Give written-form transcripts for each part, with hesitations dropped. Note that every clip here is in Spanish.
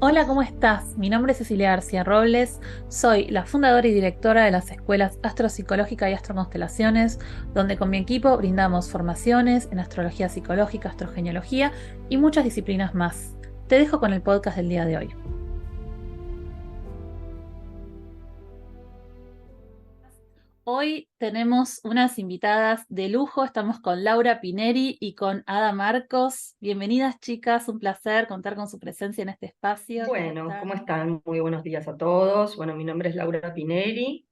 Hola, ¿cómo estás? Mi nombre es Cecilia García Robles, soy la fundadora y directora de las escuelas Astropsicológica y Astroconstelaciones, donde con mi equipo brindamos formaciones en astrología psicológica, astrogenealogía y muchas disciplinas más. Te dejo con el podcast del día de hoy. Hoy tenemos unas invitadas de lujo, estamos con Laura Pineri y con Ada Marcos. Bienvenidas chicas, un placer contar con su presencia en este espacio. ¿Cómo Bueno, ¿cómo están? están? Muy buenos días a todos. Bueno, mi nombre es Laura Pineri.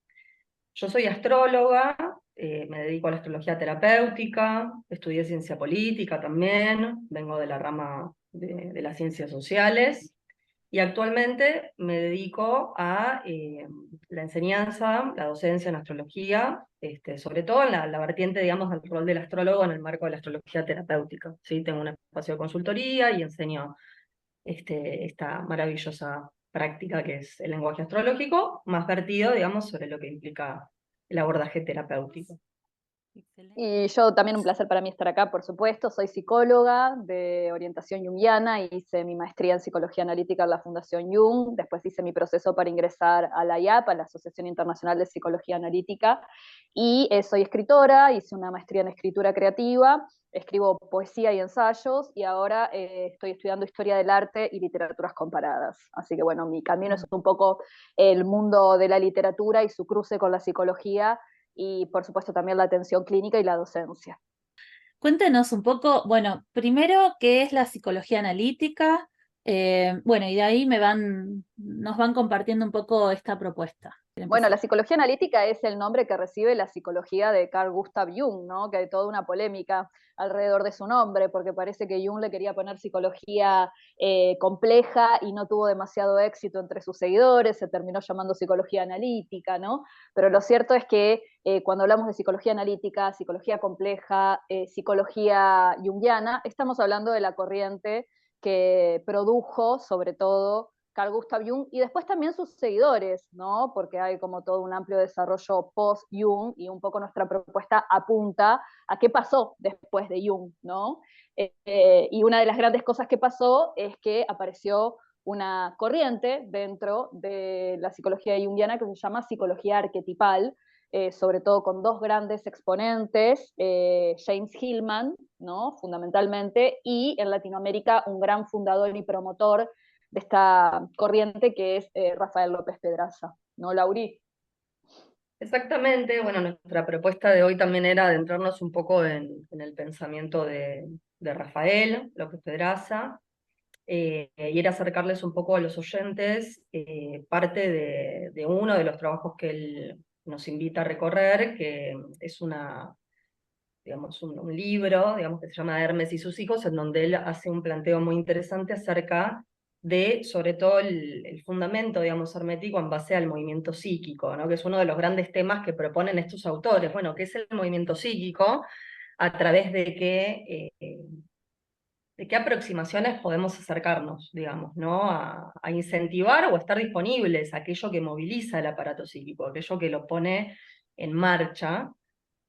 Yo soy astróloga, me dedico a la astrología terapéutica, estudié ciencia política también, vengo de la rama de las ciencias sociales y actualmente me dedico a la enseñanza, la docencia en astrología, sobre todo en la vertiente, digamos, del rol del astrólogo en el marco de la astrología terapéutica. ¿Sí? Tengo un espacio de consultoría y enseño esta maravillosa práctica que es el lenguaje astrológico, más vertido, digamos, sobre lo que implica el abordaje terapéutico. Excelente. Y yo también un placer para mí estar acá, por supuesto. Soy psicóloga de orientación junguiana, hice mi maestría en psicología analítica en la Fundación Jung, después hice mi proceso para ingresar a la IAP, a la Asociación Internacional de Psicología Analítica, y soy escritora, hice una maestría en escritura creativa, escribo poesía y ensayos, y ahora estoy estudiando historia del arte y literaturas comparadas. Así que bueno, mi camino es un poco el mundo de la literatura y su cruce con la psicología, y por supuesto también la atención clínica y la docencia. Cuéntenos un poco, bueno, primero, ¿qué es la psicología analítica? Bueno, y de ahí nos van compartiendo un poco esta propuesta. Quiero Bueno, empezar. la psicología analítica es el nombre que recibe la psicología de Carl Gustav Jung, ¿no? Que hay toda una polémica alrededor de su nombre, porque parece que Jung le quería poner psicología compleja y no tuvo demasiado éxito entre sus seguidores, se terminó llamando psicología analítica, ¿no? Pero lo cierto es que cuando hablamos de psicología analítica, psicología compleja, psicología junguiana, estamos hablando de la corriente que produjo, sobre todo, Carl Gustav Jung y después también sus seguidores, ¿no? Porque hay como todo un amplio desarrollo post-Jung y un poco nuestra propuesta apunta a qué pasó después de Jung, ¿no? Y una de las grandes cosas que pasó es que apareció una corriente dentro de la psicología junguiana que se llama psicología arquetipal, sobre todo con dos grandes exponentes, James Hillman, ¿no? Fundamentalmente, y en Latinoamérica un gran fundador y promotor de esta corriente que es Rafael López Pedraza, ¿no, Lauri? Exactamente, bueno, nuestra propuesta de hoy también era adentrarnos un poco en el pensamiento de Rafael López Pedraza, y era acercarles un poco a los oyentes parte de uno de los trabajos que él nos invita a recorrer, que es digamos, un libro, digamos, que se llama Hermes y sus hijos, en donde él hace un planteo muy interesante acerca de, sobre todo, el fundamento, digamos, hermético en base al movimiento psíquico, ¿no? Que es uno de los grandes temas que proponen estos autores. Bueno, ¿qué es el movimiento psíquico? A través de qué aproximaciones podemos acercarnos, digamos, ¿no? A incentivar o estar disponibles a aquello que moviliza el aparato psíquico, aquello que lo pone en marcha.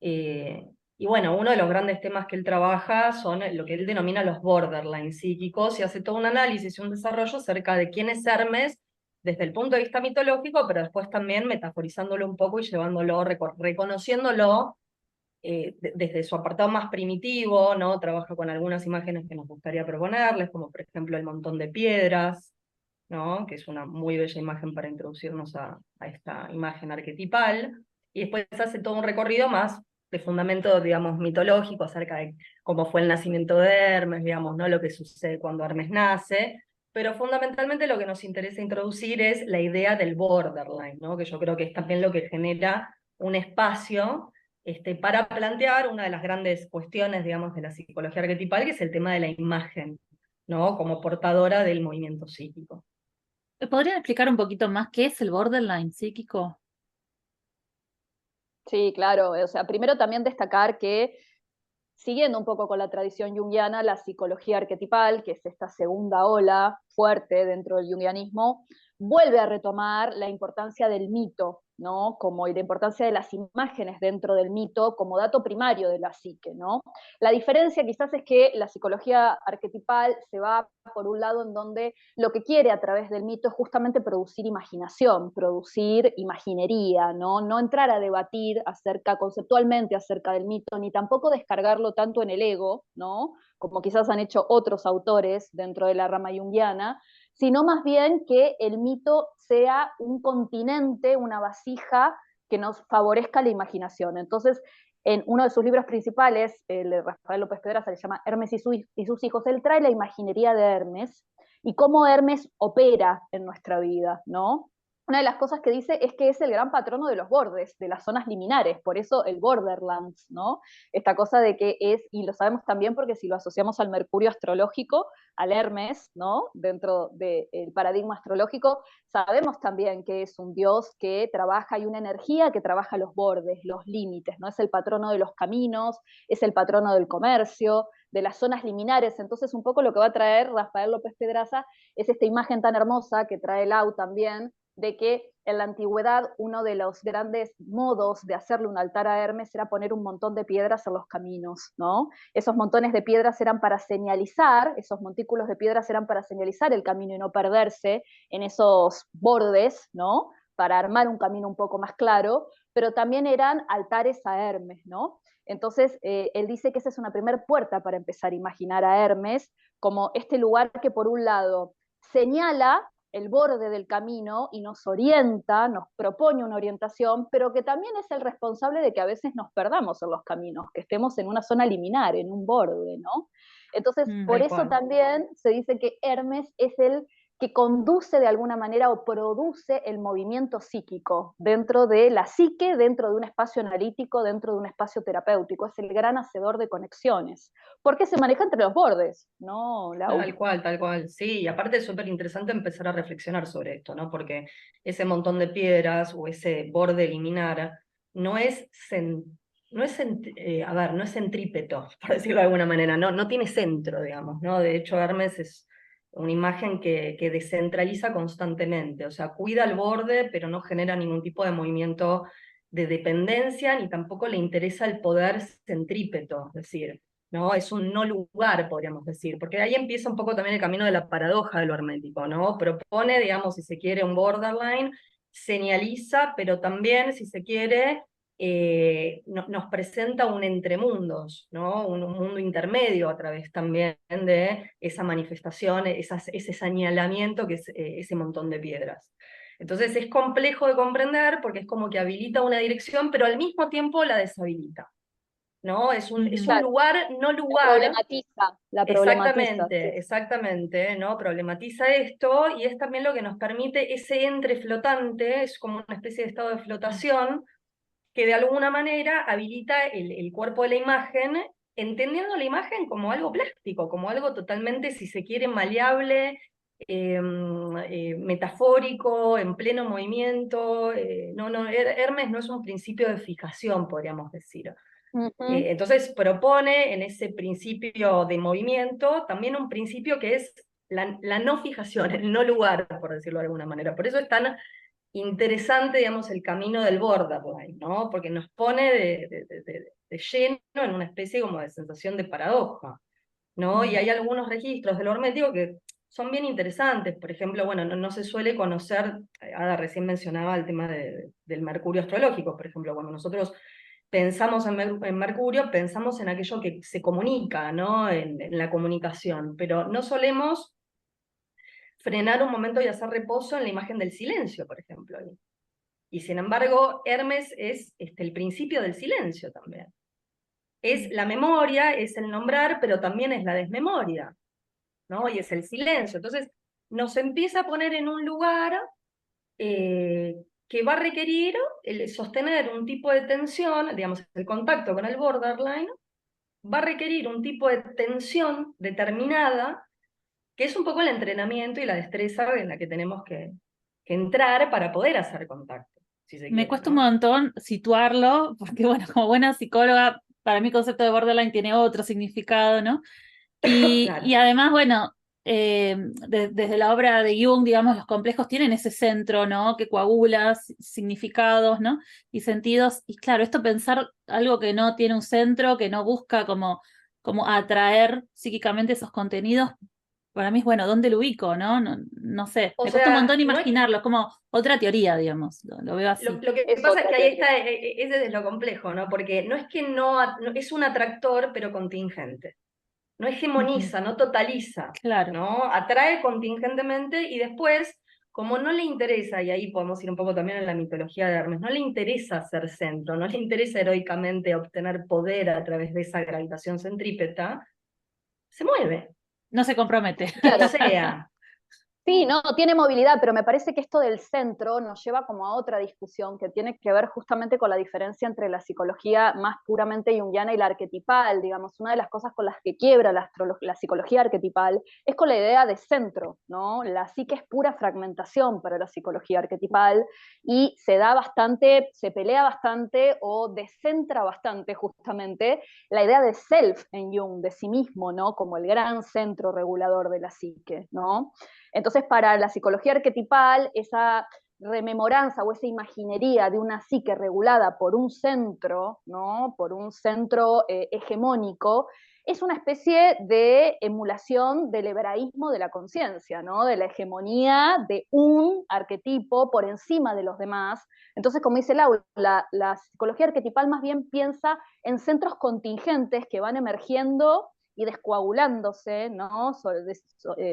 eh, y bueno, uno de los grandes temas que él trabaja son lo que él denomina los borderline psíquicos y hace todo un análisis y un desarrollo acerca de quién es Hermes desde el punto de vista mitológico, pero después también metaforizándolo un poco y llevándolo, reconociéndolo desde su apartado más primitivo, ¿no? Trabaja con algunas imágenes que nos gustaría proponerles, como por ejemplo el montón de piedras, ¿no? Que es una muy bella imagen para introducirnos a esta imagen arquetipal, y después hace todo un recorrido más de fundamento, digamos, mitológico acerca de cómo fue el nacimiento de Hermes, digamos, ¿no? Lo que sucede cuando Hermes nace, pero fundamentalmente lo que nos interesa introducir es la idea del borderline, ¿no? Que yo creo que es también lo que genera un espacio para plantear una de las grandes cuestiones, digamos, de la psicología arquetipal, que es el tema de la imagen, ¿no? Como portadora del movimiento psíquico. ¿Me podrían explicar un poquito más qué es el borderline psíquico? Sí, claro. O sea, primero también destacar que, siguiendo un poco con la tradición junguiana, la psicología arquetipal, que es esta segunda ola fuerte dentro del junguianismo, vuelve a retomar la importancia del mito, ¿no? Como, y la importancia de las imágenes dentro del mito como dato primario de la psique, ¿no? La diferencia quizás es que la psicología arquetipal se va por un lado, en donde lo que quiere a través del mito es justamente producir imaginación, producir imaginería, ¿no? No entrar a debatir conceptualmente acerca del mito, ni tampoco descargarlo tanto en el ego, ¿no? Como quizás han hecho otros autores dentro de la rama junguiana, sino más bien que el mito sea un continente, una vasija que nos favorezca la imaginación. Entonces, en uno de sus libros principales, el de Rafael López Pedraza, se llama Hermes y sus hijos, él trae la imaginería de Hermes y cómo Hermes opera en nuestra vida, ¿no? Una de las cosas que dice es que es el gran patrono de los bordes, de las zonas liminares, por eso el Borderlands, ¿no? Esta cosa de que es, y lo sabemos también porque si lo asociamos al Mercurio astrológico, al Hermes, ¿no? Dentro del paradigma astrológico, sabemos también que es un dios que trabaja, hay una energía que trabaja los bordes, los límites, ¿no? Es el patrono de los caminos, es el patrono del comercio, de las zonas liminares. Entonces, un poco lo que va a traer Rafael López Pedraza es esta imagen tan hermosa que trae Lau también, de que en la antigüedad uno de los grandes modos de hacerle un altar a Hermes era poner un montón de piedras en los caminos, ¿no? Esos montones de piedras eran para señalizar, esos montículos de piedras eran para señalizar el camino y no perderse en esos bordes, ¿no? Para armar un camino un poco más claro, pero también eran altares a Hermes, ¿no? Entonces, él dice que esa es una primera puerta para empezar a imaginar a Hermes como este lugar que por un lado señala el borde del camino y nos orienta, nos propone una orientación, pero que también es el responsable de que a veces nos perdamos en los caminos, que estemos en una zona liminar, en un borde, ¿no? Entonces, por eso también se dice que Hermes es el que conduce de alguna manera o produce el movimiento psíquico dentro de la psique, dentro de un espacio analítico, dentro de un espacio terapéutico. Es el gran hacedor de conexiones, porque se maneja entre los bordes, ¿no, Lau? Tal cual, sí, y aparte es súper interesante empezar a reflexionar sobre esto, ¿no? Porque ese montón de piedras o ese borde liminar no es, no es, a ver, no es centrípeto, por decirlo de alguna manera, no tiene centro, digamos, ¿no? De hecho, Hermes es una imagen que descentraliza constantemente, o sea, cuida el borde, pero no genera ningún tipo de movimiento de dependencia, ni tampoco le interesa el poder centrípeto, es decir, ¿no? Es un no lugar, podríamos decir, porque ahí empieza un poco también el camino de la paradoja de lo hermético, ¿no? Propone, digamos, si se quiere, un borderline, señaliza, pero también, si se quiere, nos presenta un entremundos, ¿no? Un mundo intermedio a través también de esa manifestación, ese señalamiento que es ese montón de piedras. Entonces es complejo de comprender porque es como que habilita una dirección, pero al mismo tiempo la deshabilita. ¿No? Es un lugar, no lugar. La problematiza. Exactamente, ¿no? Problematiza esto y es también lo que nos permite ese entre flotante, es como una especie de estado de flotación que de alguna manera habilita el cuerpo de la imagen, entendiendo la imagen como algo plástico, como algo totalmente, si se quiere, maleable, metafórico, en pleno movimiento. Hermes no es un principio de fijación, podríamos decir. Entonces propone en ese principio de movimiento también un principio que es la no fijación, el no lugar, por decirlo de alguna manera. Por eso es tan interesante, digamos, el camino del borderline, ¿no? Porque nos pone de lleno en una especie como de sensación de paradoja, ¿no? Y hay algunos registros del hermético que son bien interesantes. Por ejemplo, bueno, no se suele conocer, Ada recién mencionaba el tema del mercurio astrológico, por ejemplo, cuando nosotros pensamos en Mercurio, pensamos en aquello que se comunica, ¿no? En la comunicación, pero no solemos frenar un momento y hacer reposo en la imagen del silencio, por ejemplo. Y sin embargo, Hermes es el principio del silencio también. Es la memoria, es el nombrar, pero también es la desmemoria, ¿no? Y es el silencio. Entonces, nos empieza a poner en un lugar que va a requerir sostener un tipo de tensión, digamos, el contacto con el borderline, va a requerir un tipo de tensión determinada, que es un poco el entrenamiento y la destreza en la que tenemos que entrar para poder hacer contacto. Si se Me quiere, cuesta ¿no? un montón situarlo, porque bueno, como buena psicóloga, para mí el concepto de borderline tiene otro significado, ¿no? Claro. Y además, bueno, desde la obra de Jung, digamos, los complejos tienen ese centro, ¿no? Que coagula significados, ¿no? Y sentidos. Y claro, esto pensar algo que no tiene un centro, que no busca como atraer psíquicamente esos contenidos, Para mí es bueno, ¿dónde lo ubico? ¿No? No, no sé, O me cuesta un sea, montón no es, imaginarlo, es como otra teoría, digamos, lo veo así. lo que Es pasa es otra que ahí teoría. está, ese es lo complejo, ¿no? Porque no es que es un atractor, pero contingente. No Ujú. hegemoniza, no totaliza, Claro, ¿no? Atrae contingentemente y después, como no le interesa, y ahí podemos ir un poco también en la mitología de Hermes, no le interesa ser centro, no le interesa heroicamente obtener poder a través de esa gravitación centrípeta, se mueve, no se compromete. Claro, sea. sí, no, tiene movilidad, pero me parece que esto del centro nos lleva como a otra discusión que tiene que ver justamente con la diferencia entre la psicología más puramente junguiana y la arquetipal. Digamos, una de las cosas con las que quiebra la psicología arquetipal es con la idea de centro, ¿no? La psique es pura fragmentación para la psicología arquetipal y se da bastante, se pelea bastante o descentra bastante justamente la idea de self en Jung, de sí mismo, ¿no? Como el gran centro regulador de la psique, ¿no? Entonces, para la psicología arquetipal, esa rememoranza o esa imaginería de una psique regulada por un centro, ¿no? Por un centro hegemónico, es una especie de emulación del hebraísmo de la conciencia, ¿no? De la hegemonía de un arquetipo por encima de los demás. Entonces, como dice Laura, la psicología arquetipal más bien piensa en centros contingentes que van emergiendo y descoagulándose, ¿no?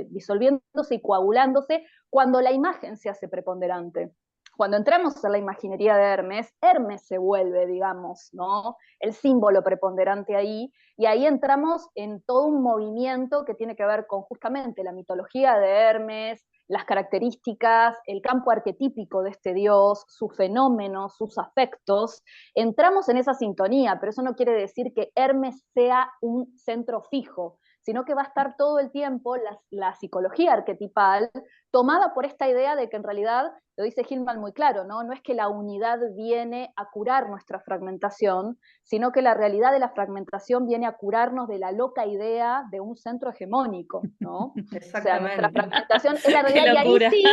Disolviéndose y coagulándose cuando la imagen se hace preponderante. Cuando entramos en la imaginería de Hermes, Hermes se vuelve, digamos, ¿no? El símbolo preponderante ahí, y ahí entramos en todo un movimiento que tiene que ver con justamente la mitología de Hermes, las características, el campo arquetípico de este dios, sus fenómenos, sus afectos. Entramos en esa sintonía, pero eso no quiere decir que Hermes sea un centro fijo, sino que va a estar todo el tiempo la psicología arquetipal tomada por esta idea de que en realidad, lo dice Hillman muy claro, ¿no? No es que la unidad viene a curar nuestra fragmentación, sino que la realidad de la fragmentación viene a curarnos de la loca idea de un centro hegemónico, ¿no? O sea, nuestra Exactamente. fragmentación es la Qué realidad, y ahí locura. sí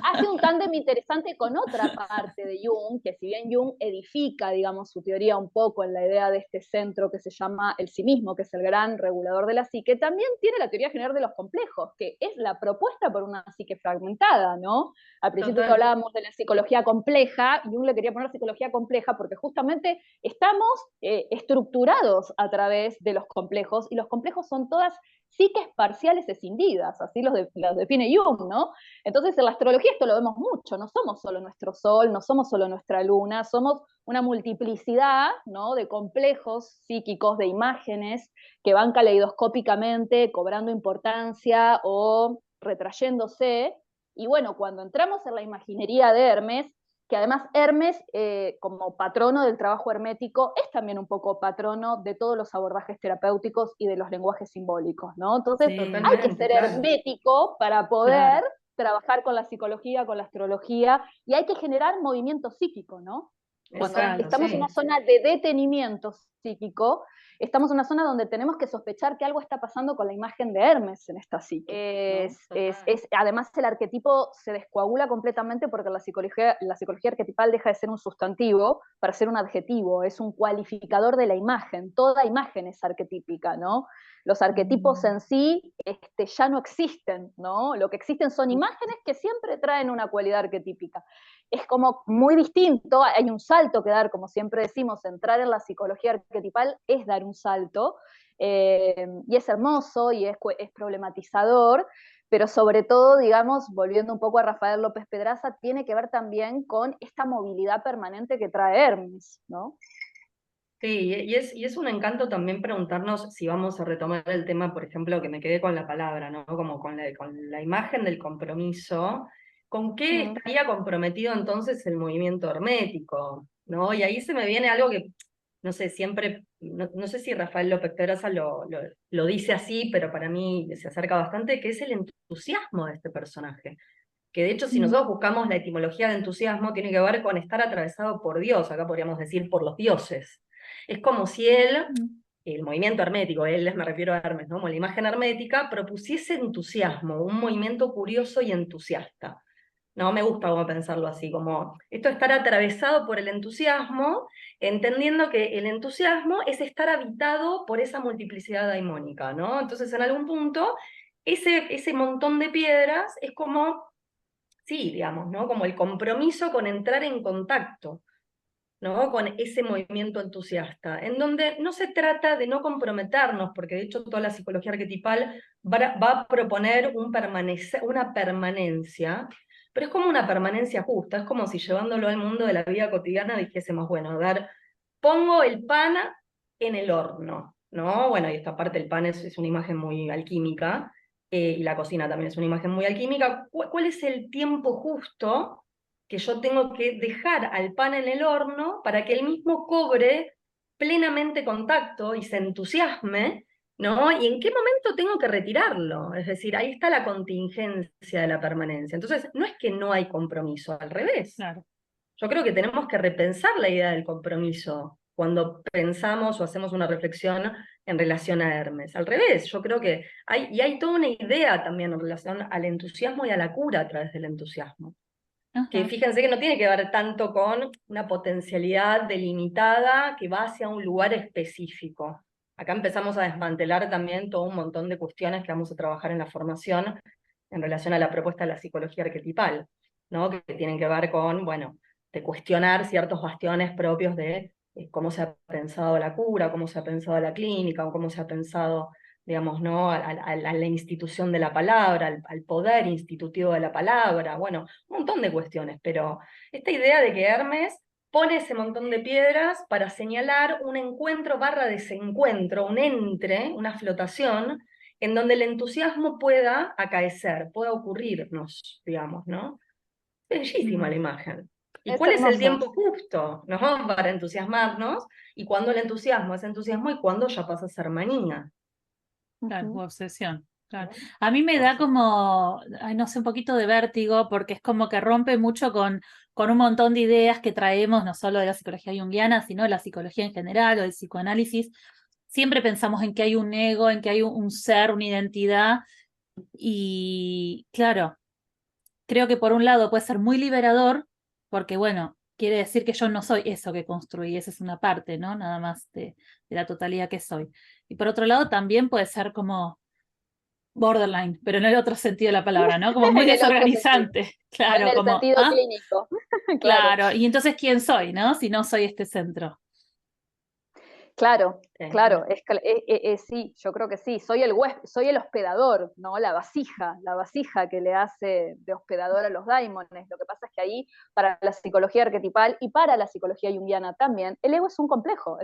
hace un tándem interesante con otra parte de Jung, que si bien Jung edifica, digamos, su teoría un poco en la idea de este centro que se llama el sí mismo, que es el gran regulador de la psique, también tiene la teoría general de los complejos, que es la propuesta por una psique fragmentada, ¿no? Al principio Total. hablábamos de la psicología compleja, y Jung le quería poner psicología compleja porque justamente estamos estructurados a través de los complejos, y los complejos son todas psiques parciales escindidas, así los define Jung, ¿no? Entonces en la astrología esto lo vemos mucho, no somos solo nuestro sol, no somos solo nuestra luna, somos una multiplicidad, ¿no? De complejos psíquicos, de imágenes que van caleidoscópicamente cobrando importancia o retrayéndose. Y bueno, cuando entramos en la imaginería de Hermes, que además Hermes, como patrono del trabajo hermético, es también un poco patrono de todos los abordajes terapéuticos y de los lenguajes simbólicos, ¿no? Entonces Sí, hay que Totalmente, ser claro. hermético para claro. poder trabajar con la psicología, con la astrología, y hay que generar movimiento psíquico, ¿no? Cuando Exacto, Total. estamos en una sí. zona de detenimiento psíquico, estamos en una zona donde tenemos que sospechar que algo está pasando con la imagen de Hermes en esta psique, ¿no? Total. Además, el arquetipo se descoagula completamente porque la psicología arquetipal deja de ser un sustantivo para ser un adjetivo, es un cualificador de la imagen, toda imagen es arquetípica, ¿no? Los arquetipos en sí ya no existen, ¿no? Lo que existen son imágenes que siempre traen una cualidad arquetípica. Es como muy distinto, hay un salto que dar, como siempre decimos, entrar en la psicología arquetipal es dar un salto, y es hermoso y es problematizador, pero sobre todo, digamos, volviendo un poco a Rafael López Pedraza, tiene que ver también con esta movilidad permanente que trae Hermes, ¿no? Sí, y es un encanto también preguntarnos si vamos a retomar el tema, por ejemplo, que me quedé con la palabra, ¿no? Como con la imagen del compromiso, ¿con qué Mm. estaría comprometido entonces el movimiento hermético? ¿No? Y ahí se me viene algo que, no sé, siempre, no sé si Rafael López Pedraza lo dice así, pero para mí se acerca bastante, que es el entusiasmo de este personaje. Que de hecho, si Mm. nosotros buscamos la etimología de entusiasmo, tiene que ver con estar atravesado por Dios, acá podríamos decir por los dioses. Es como si él, Mm. el movimiento hermético, él me refiero a Hermes, ¿no? Como la imagen hermética, propusiese entusiasmo, un movimiento curioso y entusiasta. No me gusta como pensarlo así, como esto estar atravesado por el entusiasmo, entendiendo que el entusiasmo es estar habitado por esa multiplicidad daimónica, ¿no? Entonces, en algún punto, ese montón de piedras es como, sí, digamos, ¿no? Como el compromiso con entrar en contacto, ¿no? Con ese movimiento entusiasta, en donde no se trata de no comprometernos, porque de hecho toda la psicología arquetipal va a proponer una permanencia, pero es como una permanencia justa, es como si llevándolo al mundo de la vida cotidiana dijésemos, bueno, a ver, pongo el pan en el horno, ¿no? Bueno, y esta parte el pan es una imagen muy alquímica, y la cocina también es una imagen muy alquímica. ¿Cuál es el tiempo justo que yo tengo que dejar al pan en el horno para que él mismo cobre plenamente contacto y se entusiasme, ¿no? ¿Y en qué momento tengo que retirarlo? Es decir, ahí está la contingencia de la permanencia. Entonces, no es que no hay compromiso, al revés. Claro. Yo creo que tenemos que repensar la idea del compromiso cuando pensamos o hacemos una reflexión en relación a Hermes. Al revés, yo creo que hay toda una idea también en relación al entusiasmo y a la cura a través del entusiasmo, que Ajá. fíjense que no tiene que ver tanto con una potencialidad delimitada que va hacia un lugar específico. Acá empezamos a desmantelar también todo un montón de cuestiones que vamos a trabajar en la formación en relación a la propuesta de la psicología arquetipal, ¿no? Que tienen que ver con, bueno, de cuestionar ciertos bastiones propios de cómo se ha pensado la cura, cómo se ha pensado la clínica, o cómo se ha pensado, digamos, ¿no? a la institución de la palabra, al poder institutivo de la palabra, bueno, un montón de cuestiones, pero esta idea de que Hermes pone ese montón de piedras para señalar un encuentro barra desencuentro, un entre, una flotación, en donde el entusiasmo pueda acaecer, pueda ocurrirnos, digamos, ¿no? Bellísima la imagen. ¿Y Es cuál es el hermoso. tiempo justo, ¿no? Para entusiasmarnos? Y cuando el entusiasmo es entusiasmo y cuando ya pasa a ser manía. Claro, u Ujú. obsesión. Claro. ¿No? A mí me da Entonces, como, ay, no sé, un poquito de vértigo, porque es como que rompe mucho con un montón de ideas que traemos, no solo de la psicología junguiana, sino de la psicología en general o del psicoanálisis. Siempre pensamos en que hay un ego, en que hay un ser, una identidad, y claro, creo que por un lado puede ser muy liberador, porque bueno, quiere decir que yo no soy eso que construí, esa es una parte, ¿no? Nada más de la totalidad que soy. Y por otro lado también puede ser como borderline, pero en el otro sentido de la palabra, ¿no? Como muy En el otro sentido, desorganizante, en claro, el como, sentido ah, clínico, claro. claro, y entonces ¿quién soy, no? Si no soy este centro. Claro, sí. claro, sí, yo creo que sí. Soy el hospedador, ¿no? La vasija que le hace de hospedador a los daimones. Lo que pasa es que ahí, para la psicología arquetipal y para la psicología junguiana también, el ego es un complejo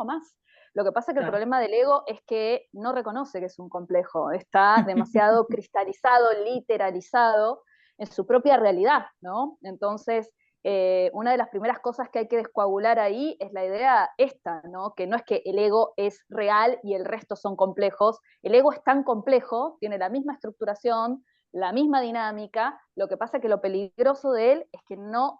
más. Lo que pasa es que el Claro. problema del ego es que no reconoce que es un complejo, está demasiado cristalizado, literalizado en su propia realidad, ¿no? Entonces, una de las primeras cosas que hay que descoagular ahí es la idea esta, ¿no? Que no es que el ego es real y el resto son complejos. El ego es tan complejo, tiene la misma estructuración, la misma dinámica. Lo que pasa es que lo peligroso de él es que no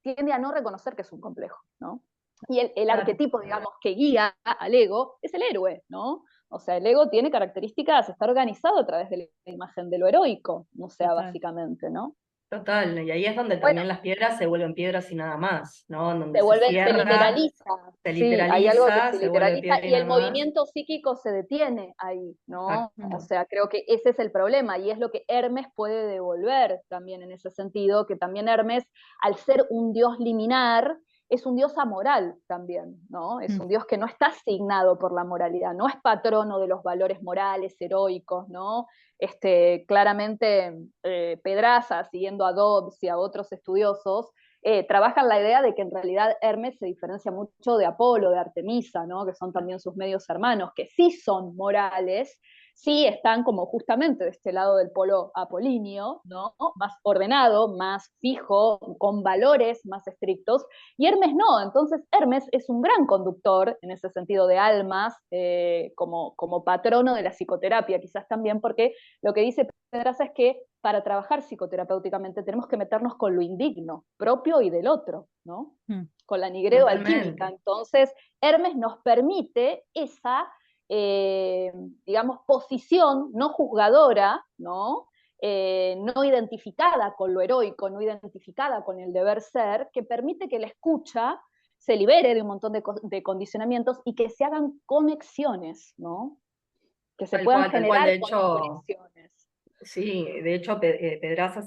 tiende a no reconocer que es un complejo, ¿no? Y el Claro. arquetipo, digamos, que guía al ego es el héroe, ¿no? O sea, el ego tiene características, está organizado a través de la imagen de lo heroico, o sea, Total. básicamente, ¿no? Total, y ahí es donde Bueno, también las piedras se vuelven piedras y nada más, ¿no? En donde se se vuelven, se cierra, literaliza, se sí, hay algo que literaliza, se se vuelve literaliza piedra y y nada el más. movimiento psíquico se detiene ahí, ¿no? O Exacto. sea, creo que ese es el problema y es lo que Hermes puede devolver también en ese sentido, que también Hermes, al ser un dios liminar, es un dios amoral también, ¿no? Es un dios que no está asignado por la moralidad, no es patrono de los valores morales, heroicos, ¿no? Claramente Pedraza, siguiendo a Dobbs y a otros estudiosos, trabajan la idea de que en realidad Hermes se diferencia mucho de Apolo, de Artemisa, ¿no? Que son también sus medios hermanos, que sí son morales, sí están como justamente de este lado del polo apolíneo, ¿no? Más ordenado, más fijo, con valores más estrictos, y Hermes no. Entonces Hermes es un gran conductor en ese sentido de almas, como patrono de la psicoterapia, quizás también porque lo que dice Pedraza es que para trabajar psicoterapéuticamente tenemos que meternos con lo indigno, propio y del otro, ¿no? Con la nigreo-alquímica. Totalmente. Entonces, Hermes nos permite esa, digamos, posición no juzgadora, ¿no? no identificada con lo heroico, no identificada con el deber ser, que permite que la escucha se libere de un montón de condicionamientos y que se hagan conexiones, ¿no? Que se puedan Tal cual, generar de hecho, conexiones. sí, de hecho Pedraza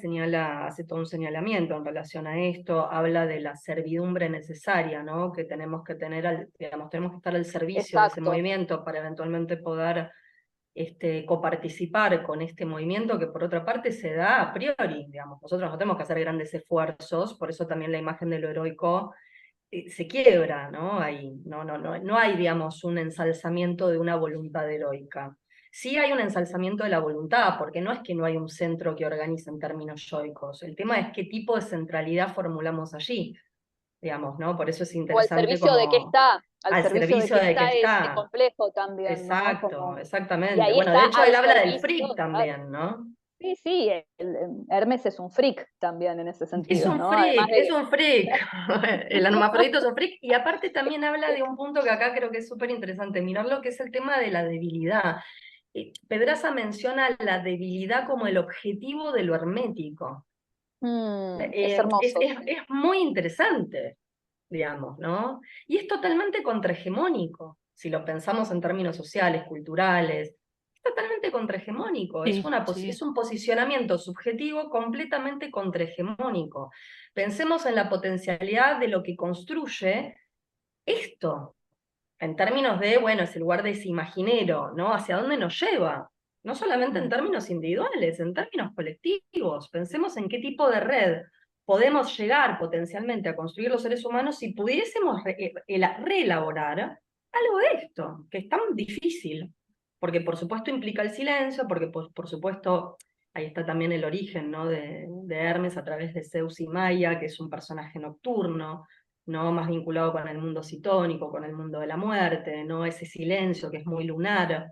hace todo un señalamiento en relación a esto, habla de la servidumbre necesaria, ¿no? Que tenemos que tener, digamos, tenemos que estar al servicio de ese Exacto. movimiento para eventualmente poder coparticipar con este movimiento que por otra parte se da a priori, digamos, nosotros no tenemos que hacer grandes esfuerzos, por eso también la imagen de lo heroico se quiebra, ¿no? No hay, digamos, un ensalzamiento de una voluntad heroica. Sí hay un ensalzamiento de la voluntad, porque no es que no hay un centro que organice en términos yoicos, el tema es qué tipo de centralidad formulamos allí, digamos, ¿no? Por eso es O al interesante servicio de qué como está, al al servicio de servicio qué de que está ese está. complejo también, ¿no? Exacto, Como, y exactamente. ahí Bueno, de está hecho al él habla del servicio. freak también, ¿no? Sí, sí, Hermes es un freak también en ese Es sentido, un ¿no? Además freak, es de... un freak. El hermafrodito es un freak. Y aparte también habla de un punto que acá creo que es súper interesante mirarlo, que es el tema de la debilidad. Pedraza menciona la debilidad como el objetivo de lo hermético. Es hermoso. Es muy interesante, digamos, ¿no? Y es totalmente contrahegemónico, si lo pensamos en términos sociales, culturales. Es totalmente contrahegemónico, Sí, es sí. un posicionamiento subjetivo completamente contrahegemónico. Pensemos en la potencialidad de lo que construye esto, en términos de, bueno, es el lugar de ese imaginero, ¿no? ¿Hacia dónde nos lleva? No solamente en términos individuales, en términos colectivos. Pensemos en qué tipo de red podemos llegar potencialmente a construir los seres humanos si pudiésemos reelaborar algo de esto, que es tan difícil, porque por supuesto implica el silencio, porque por supuesto ahí está también el origen, ¿no? de Hermes a través de Zeus y Maya, que es un personaje nocturno, ¿no? Más vinculado con el mundo citónico, con el mundo de la muerte, ¿no? Ese silencio que es muy lunar,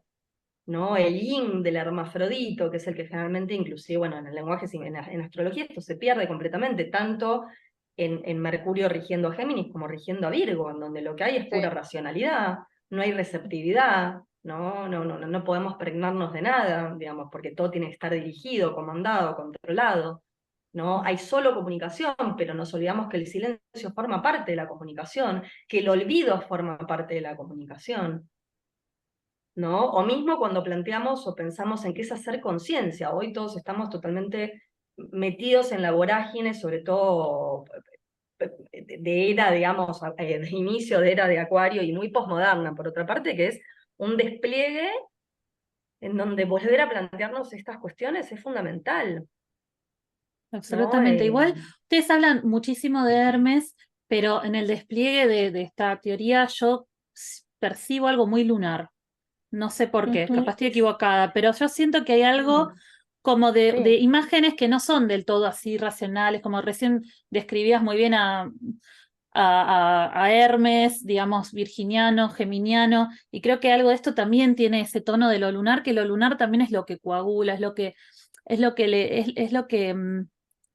¿no? El yin del hermafrodito, que es el que generalmente, inclusive, bueno, en el lenguaje, en astrología esto se pierde completamente, tanto en Mercurio rigiendo a Géminis como rigiendo a Virgo, en donde lo que hay es pura Sí. racionalidad, no hay receptividad, no podemos pregnarnos de nada, digamos, porque todo tiene que estar dirigido, comandado, controlado. ¿No? Hay solo comunicación, pero nos olvidamos que el silencio forma parte de la comunicación, que el olvido forma parte de la comunicación, ¿no? O mismo cuando planteamos o pensamos en qué es hacer conciencia. Hoy todos estamos totalmente metidos en la vorágine, sobre todo de era, digamos, de inicio de era de Acuario y muy posmoderna, por otra parte, que es un despliegue en donde volver a plantearnos estas cuestiones es fundamental, ¿no? Absolutamente. Igual, ustedes hablan muchísimo de Hermes, pero en el despliegue de esta teoría yo percibo algo muy lunar. No sé por qué, Ujú, capaz estoy equivocada, pero yo siento que hay algo Mm, como de sí, imágenes que no son del todo así racionales, como recién describías muy bien a Hermes, digamos, virginiano, geminiano, y creo que algo de esto también tiene ese tono de lo lunar, que lo lunar también es lo que coagula, es lo que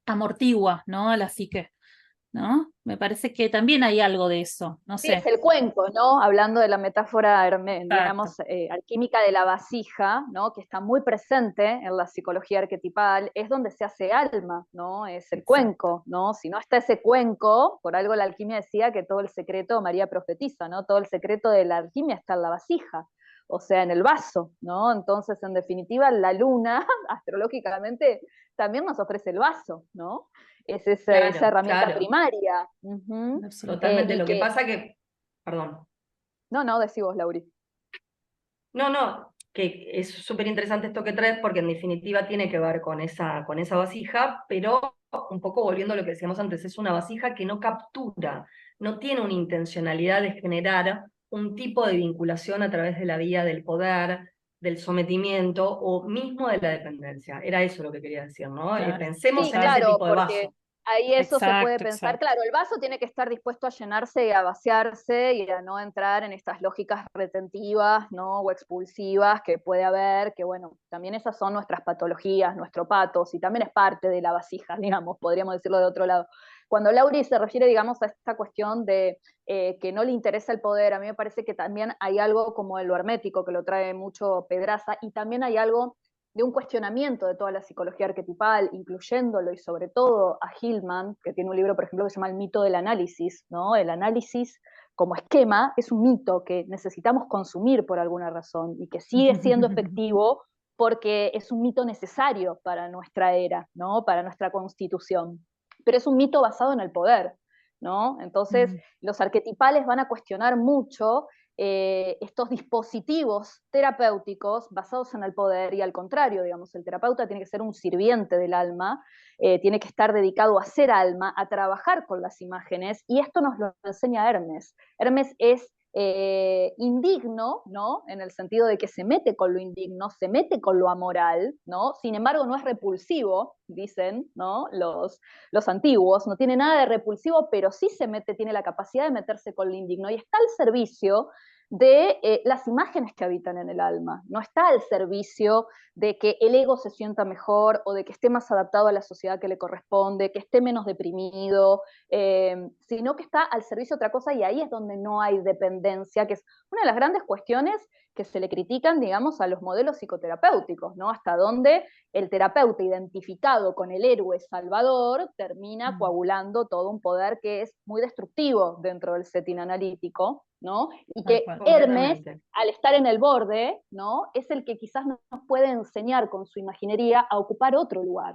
amortigua, ¿no? A la psique, ¿no? Me parece que también hay algo de eso, no sí, es sé. el cuenco, ¿no? Hablando de la metáfora, Exacto. digamos, alquímica de la vasija, ¿no? Que está muy presente en la psicología arquetipal, es donde se hace alma, ¿no? Es el Exacto. cuenco, ¿no? Si no está ese cuenco, por algo la alquimia decía que todo el secreto, María profetiza, ¿no? Todo el secreto de la alquimia está en la vasija, o sea, en el vaso, ¿no? Entonces, en definitiva, la luna, astrológicamente, también nos ofrece el vaso, ¿no? Es esa claro, herramienta claro, primaria. Uh-huh. totalmente. Y Lo que que pasa que, perdón. no, no, decí vos, Lauri. No, que es súper interesante esto que traes porque en definitiva tiene que ver con esa vasija, pero un poco volviendo a lo que decíamos antes, es una vasija que no captura, no tiene una intencionalidad de generar un tipo de vinculación a través de la vía del poder, del sometimiento o mismo de la dependencia. Era eso lo que quería decir, ¿no? Claro, Pensemos Sí, en ese claro. claro, tipo de porque vaso. ahí eso se puede Exacto, pensar. exacto. Claro, el vaso tiene que estar dispuesto a llenarse y a vaciarse y a no entrar en estas lógicas retentivas, ¿no? O expulsivas que puede haber, que bueno, también esas son nuestras patologías, nuestro patos, y también es parte de la vasija, digamos, podríamos decirlo de otro lado. Cuando Lauri se refiere, digamos, a esta cuestión de que no le interesa el poder, a mí me parece que también hay algo como en lo hermético, que lo trae mucho Pedraza, y también hay algo de un cuestionamiento de toda la psicología arquetipal, incluyéndolo y sobre todo a Hillman, que tiene un libro, por ejemplo, que se llama El mito del análisis, ¿no? El análisis como esquema es un mito que necesitamos consumir por alguna razón y que sigue siendo efectivo porque es un mito necesario para nuestra era, ¿no? Para nuestra constitución. Pero es un mito basado en el poder, ¿no? Entonces, los arquetipales van a cuestionar mucho estos dispositivos terapéuticos basados en el poder y al contrario, digamos, el terapeuta tiene que ser un sirviente del alma, tiene que estar dedicado a ser alma, a trabajar con las imágenes, y esto nos lo enseña Hermes. Hermes es indigno, ¿no? En el sentido de que se mete con lo indigno, se mete con lo amoral, ¿no? Sin embargo, no es repulsivo, dicen, ¿no? Los antiguos, no tiene nada de repulsivo, pero sí se mete, tiene la capacidad de meterse con lo indigno y está al servicio de las imágenes que habitan en el alma, no está al servicio de que el ego se sienta mejor o de que esté más adaptado a la sociedad que le corresponde, que esté menos deprimido, sino que está al servicio de otra cosa, y ahí es donde no hay dependencia, que es una de las grandes cuestiones que se le critican, digamos, a los modelos psicoterapéuticos, ¿no? Hasta donde el terapeuta identificado con el héroe salvador termina coagulando todo un poder que es muy destructivo dentro del setting analítico, ¿no? Y que Hermes, al estar en el borde, ¿no? Es el que quizás nos puede enseñar con su imaginería a ocupar otro lugar.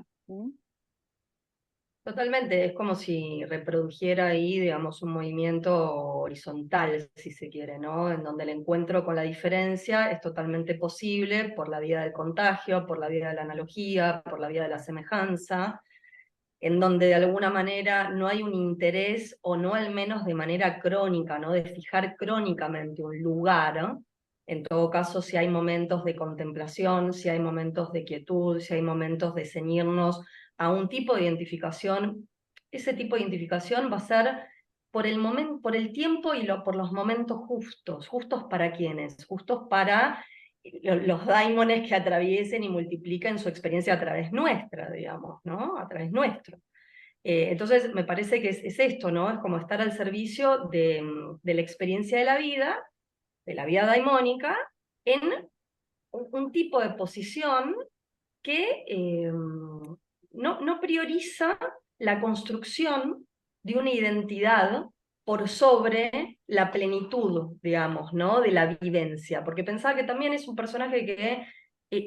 Totalmente, es como si reprodujera ahí, digamos, un movimiento horizontal, si se quiere, ¿no? En donde el encuentro con la diferencia es totalmente posible por la vía del contagio, por la vía de la analogía, por la vía de la semejanza, en donde de alguna manera no hay un interés, o no al menos de manera crónica, ¿no? De fijar crónicamente un lugar, ¿no? En todo caso, si hay momentos de contemplación, si hay momentos de quietud, si hay momentos de ceñirnos a un tipo de identificación, ese tipo de identificación va a ser por el momento, por el tiempo y por los momentos justos. ¿Justos para quiénes? Justos para los daimones que atraviesen y multipliquen su experiencia a través nuestra, digamos, ¿no? A través nuestro. Entonces, me parece que es esto, ¿no? Es como estar al servicio de la experiencia de la vida daimónica, en un tipo de posición que no prioriza la construcción de una identidad por sobre la plenitud, digamos, ¿no? De la vivencia, porque pensaba que también es un personaje que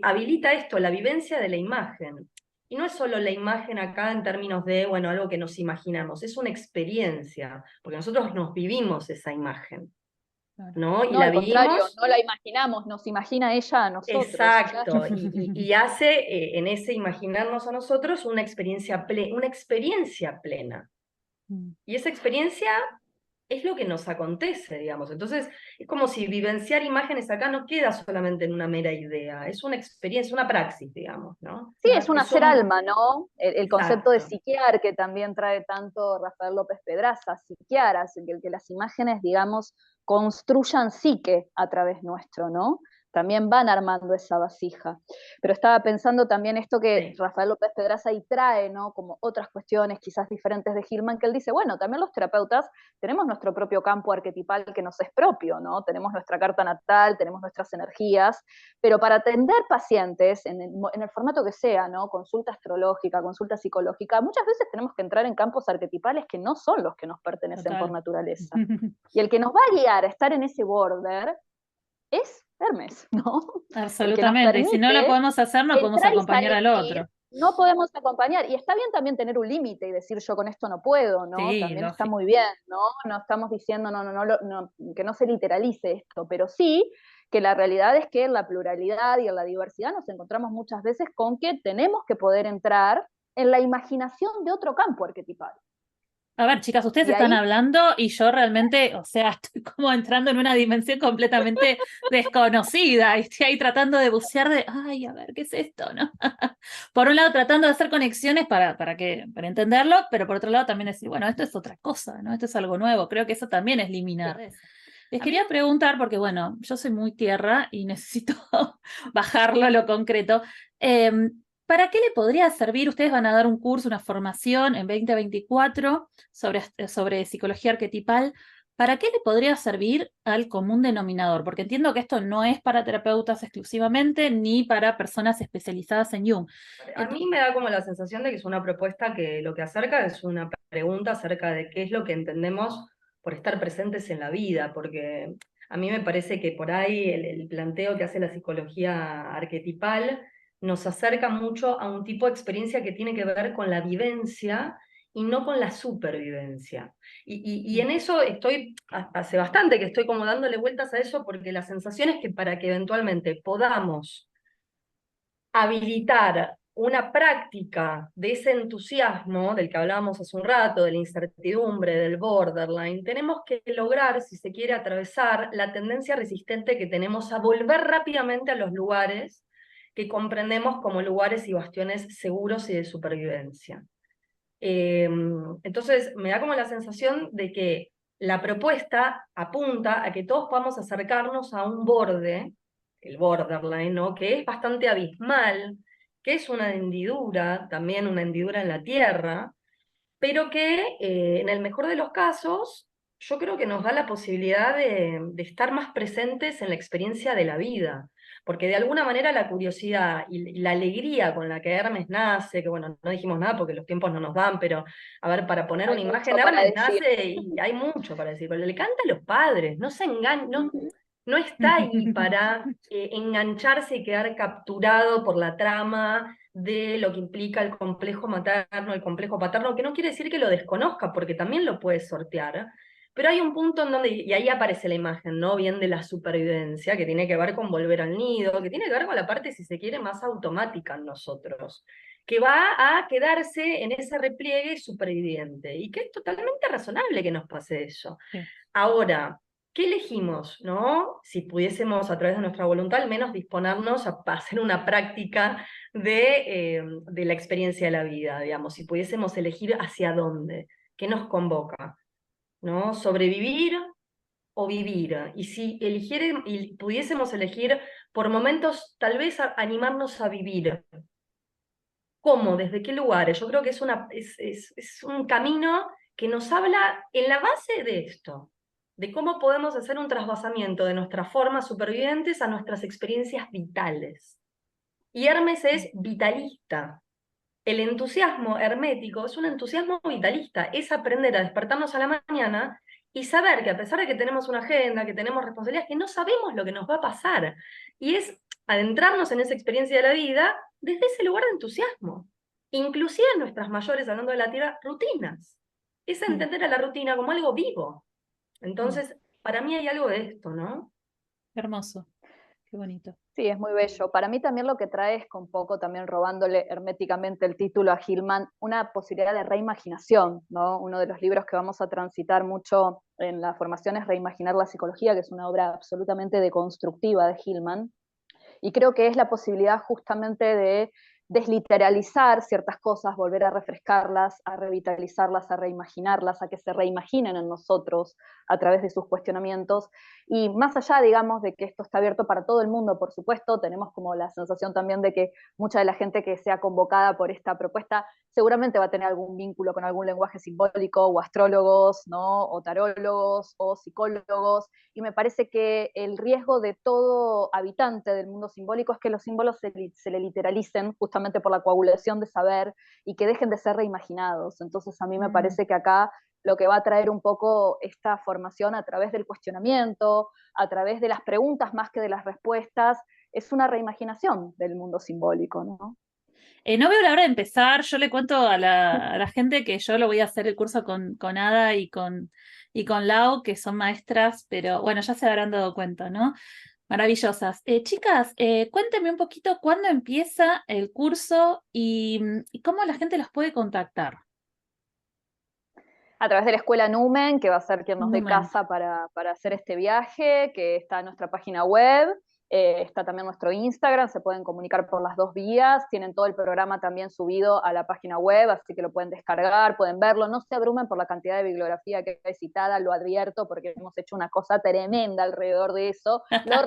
habilita esto, la vivencia de la imagen. Y no es solo la imagen acá en términos de, bueno, algo que nos imaginamos, es una experiencia, porque nosotros nos vivimos esa imagen, ¿no? Y No, la al contrario, vivimos. no la imaginamos, nos imagina ella a nosotros. Exacto, Claro. y hace en ese imaginarnos a nosotros una experiencia plena. Y esa experiencia es lo que nos acontece, digamos. Entonces, es como si vivenciar imágenes acá no queda solamente en una mera idea, es una experiencia, una praxis, digamos, ¿no? Sí, es un hacer alma, ¿no? El concepto de Exacto. psiquear que también trae tanto Rafael López Pedraza, psiquear, así que las imágenes, digamos, construyan psique a través nuestro, ¿no? También van armando esa vasija. Pero estaba pensando también esto que Sí. Rafael López Pedraza ahí trae, ¿no? Como otras cuestiones quizás diferentes de Hillman, que él dice, bueno, también los terapeutas tenemos nuestro propio campo arquetipal que nos es propio, ¿no? Tenemos nuestra carta natal, tenemos nuestras energías, pero para atender pacientes, en el formato que sea, ¿no? Consulta astrológica, consulta psicológica, muchas veces tenemos que entrar en campos arquetipales que no son los que nos pertenecen Total. por naturaleza. Y el que nos va a guiar a estar en ese border es Hermes, ¿no? Absolutamente, y si no lo podemos hacer, no podemos acompañar al otro. No podemos acompañar, y está bien también tener un límite y decir yo con esto no puedo, ¿no? Sí, También lógico. está muy bien, ¿no? No estamos diciendo no, que no se literalice esto, pero sí que la realidad es que en la pluralidad y en la diversidad nos encontramos muchas veces con que tenemos que poder entrar en la imaginación de otro campo arquetipal. A ver, chicas, ustedes están hablando y yo realmente, o sea, estoy como entrando en una dimensión completamente desconocida y estoy ahí tratando de bucear ay, a ver, ¿qué es esto? ¿No? Por un lado, tratando de hacer conexiones para entenderlo, pero por otro lado también decir, bueno, esto es otra cosa, ¿no? Esto es algo nuevo, creo que eso también es liminar. Les quería preguntar, porque bueno, yo soy muy tierra y necesito bajarlo a lo concreto. ¿Para qué le podría servir? Ustedes van a dar un curso, una formación en 2024 sobre psicología arquetipal. ¿Para qué le podría servir al común denominador? Porque entiendo que esto no es para terapeutas exclusivamente, ni para personas especializadas en Jung. A mí me da como la sensación de que es una propuesta que lo que acerca es una pregunta acerca de qué es lo que entendemos por estar presentes en la vida, porque a mí me parece que por ahí el planteo que hace la psicología arquetipal nos acerca mucho a un tipo de experiencia que tiene que ver con la vivencia y no con la supervivencia. Y en eso hace bastante que estoy como dándole vueltas a eso, porque la sensación es que para que eventualmente podamos habilitar una práctica de ese entusiasmo del que hablábamos hace un rato, de la incertidumbre, del borderline, tenemos que lograr, si se quiere, atravesar la tendencia resistente que tenemos a volver rápidamente a los lugares que comprendemos como lugares y bastiones seguros y de supervivencia. Entonces, me da como la sensación de que la propuesta apunta a que todos podamos acercarnos a un borde, el borderline, ¿no? Que es bastante abismal, que es una hendidura, también una hendidura en la tierra, pero que en el mejor de los casos, yo creo que nos da la posibilidad de estar más presentes en la experiencia de la vida, porque de alguna manera la curiosidad y la alegría con la que Hermes nace, que bueno, no dijimos nada porque los tiempos no nos dan, pero a ver, para poner Hay una imagen, mucho para Hermes decir. nace y hay mucho para decir, pero le canta a los padres, no se engaña, no, Ujú. no está ahí para engancharse y quedar capturado por la trama de lo que implica el complejo materno, el complejo paterno, que no quiere decir que lo desconozca, porque también lo puedes sortear, pero hay un punto en donde, y ahí aparece la imagen, ¿no? Bien de la supervivencia, que tiene que ver con volver al nido, que tiene que ver con la parte, si se quiere, más automática en nosotros, que va a quedarse en ese repliegue superviviente, y que es totalmente razonable que nos pase eso. Sí. Ahora, ¿qué elegimos, no? Si pudiésemos a través de nuestra voluntad al menos disponernos a hacer una práctica de la experiencia de la vida, digamos, si pudiésemos elegir hacia dónde, qué nos convoca, ¿no? Sobrevivir o vivir. Y si y pudiésemos elegir por momentos, tal vez animarnos a vivir. ¿Cómo? ¿Desde qué lugares? Yo creo que es un camino que nos habla en la base de esto, de cómo podemos hacer un trasvasamiento de nuestras formas supervivientes a nuestras experiencias vitales. Y Hermes es vitalista. El entusiasmo hermético es un entusiasmo vitalista, es aprender a despertarnos a la mañana y saber que a pesar de que tenemos una agenda, que tenemos responsabilidades, que no sabemos lo que nos va a pasar. Y es adentrarnos en esa experiencia de la vida desde ese lugar de entusiasmo. Inclusive en nuestras mayores, hablando de la Tierra, rutinas. Es entender a la rutina como algo vivo. Entonces, para mí hay algo de esto, ¿no? Hermoso, qué bonito. Sí, es muy bello. Para mí también lo que trae es, con poco también robándole herméticamente el título a Hillman, una posibilidad de reimaginación, ¿no? Uno de los libros que vamos a transitar mucho en la formación es Reimaginar la psicología, que es una obra absolutamente deconstructiva de Hillman, y creo que es la posibilidad justamente de desliteralizar ciertas cosas, volver a refrescarlas, a revitalizarlas, a reimaginarlas, a que se reimaginen en nosotros a través de sus cuestionamientos. Y más allá, digamos, de que esto está abierto para todo el mundo, por supuesto, tenemos como la sensación también de que mucha de la gente que sea convocada por esta propuesta seguramente va a tener algún vínculo con algún lenguaje simbólico, o astrólogos, ¿no? O tarólogos, o psicólogos, y me parece que el riesgo de todo habitante del mundo simbólico es que los símbolos se le literalicen justamente por la coagulación de saber y que dejen de ser reimaginados. Entonces a mí me parece que acá lo que va a traer un poco esta formación a través del cuestionamiento, a través de las preguntas más que de las respuestas, es una reimaginación del mundo simbólico, ¿no? No veo la hora de empezar. Yo le cuento a la gente que yo lo voy a hacer el curso con Ada y con Lau, que son maestras, pero bueno, ya se habrán dado cuenta, ¿no? Maravillosas. Chicas, cuéntenme un poquito cuándo empieza el curso y cómo la gente los puede contactar. A través de la escuela Numen, que va a ser quien nos dé Numen. casa para hacer este viaje, que está en nuestra página web, Está también nuestro Instagram, se pueden comunicar por las dos vías, tienen todo el programa también subido a la página web, así que lo pueden descargar, pueden verlo, no se abrumen por la cantidad de bibliografía que hay citada, lo advierto porque hemos hecho una cosa tremenda alrededor de eso, lo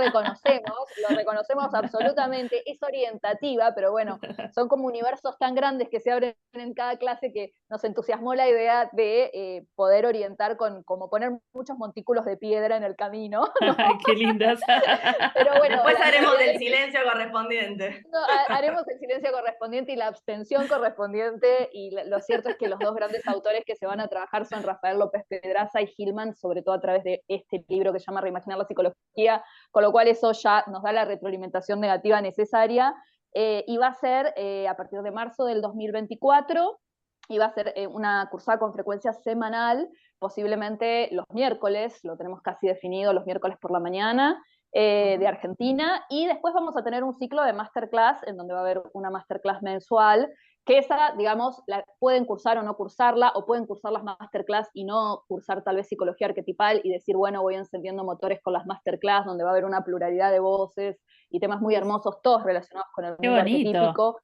reconocemos absolutamente, es orientativa, pero bueno, son como universos tan grandes que se abren en cada clase que nos entusiasmó la idea de poder orientar como poner muchos montículos de piedra en el camino, ¿no? Ay, qué lindas. Pero bueno, después haremos el silencio correspondiente. No, haremos el silencio correspondiente y la abstención correspondiente, y lo cierto es que los dos grandes autores que se van a trabajar son Rafael López Pedraza y Hillman, sobre todo a través de este libro que se llama Reimaginar la psicología, con lo cual eso ya nos da la retroalimentación negativa necesaria, y va a ser a partir de marzo del 2024, y va a ser una cursada con frecuencia semanal, posiblemente los miércoles, lo tenemos casi definido, los miércoles por la mañana, de Argentina, y después vamos a tener un ciclo de masterclass, en donde va a haber una masterclass mensual, que esa, digamos, pueden cursar o no cursarla, o pueden cursar las masterclass y no cursar tal vez psicología arquetipal y decir, bueno, voy encendiendo motores con las masterclass, donde va a haber una pluralidad de voces y temas muy hermosos, todos relacionados con el mundo arquetípico.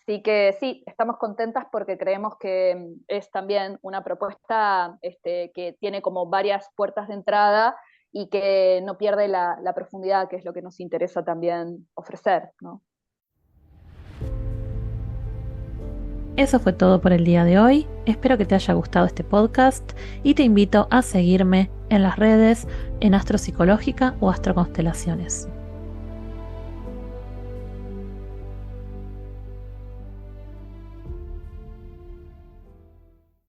Así que sí, estamos contentas porque creemos que es también una propuesta que tiene como varias puertas de entrada y que no pierde la profundidad, que es lo que nos interesa también ofrecer, ¿no? Eso fue todo por el día de hoy. Espero que te haya gustado este podcast y te invito a seguirme en las redes en Astropsicológica o Astroconstelaciones.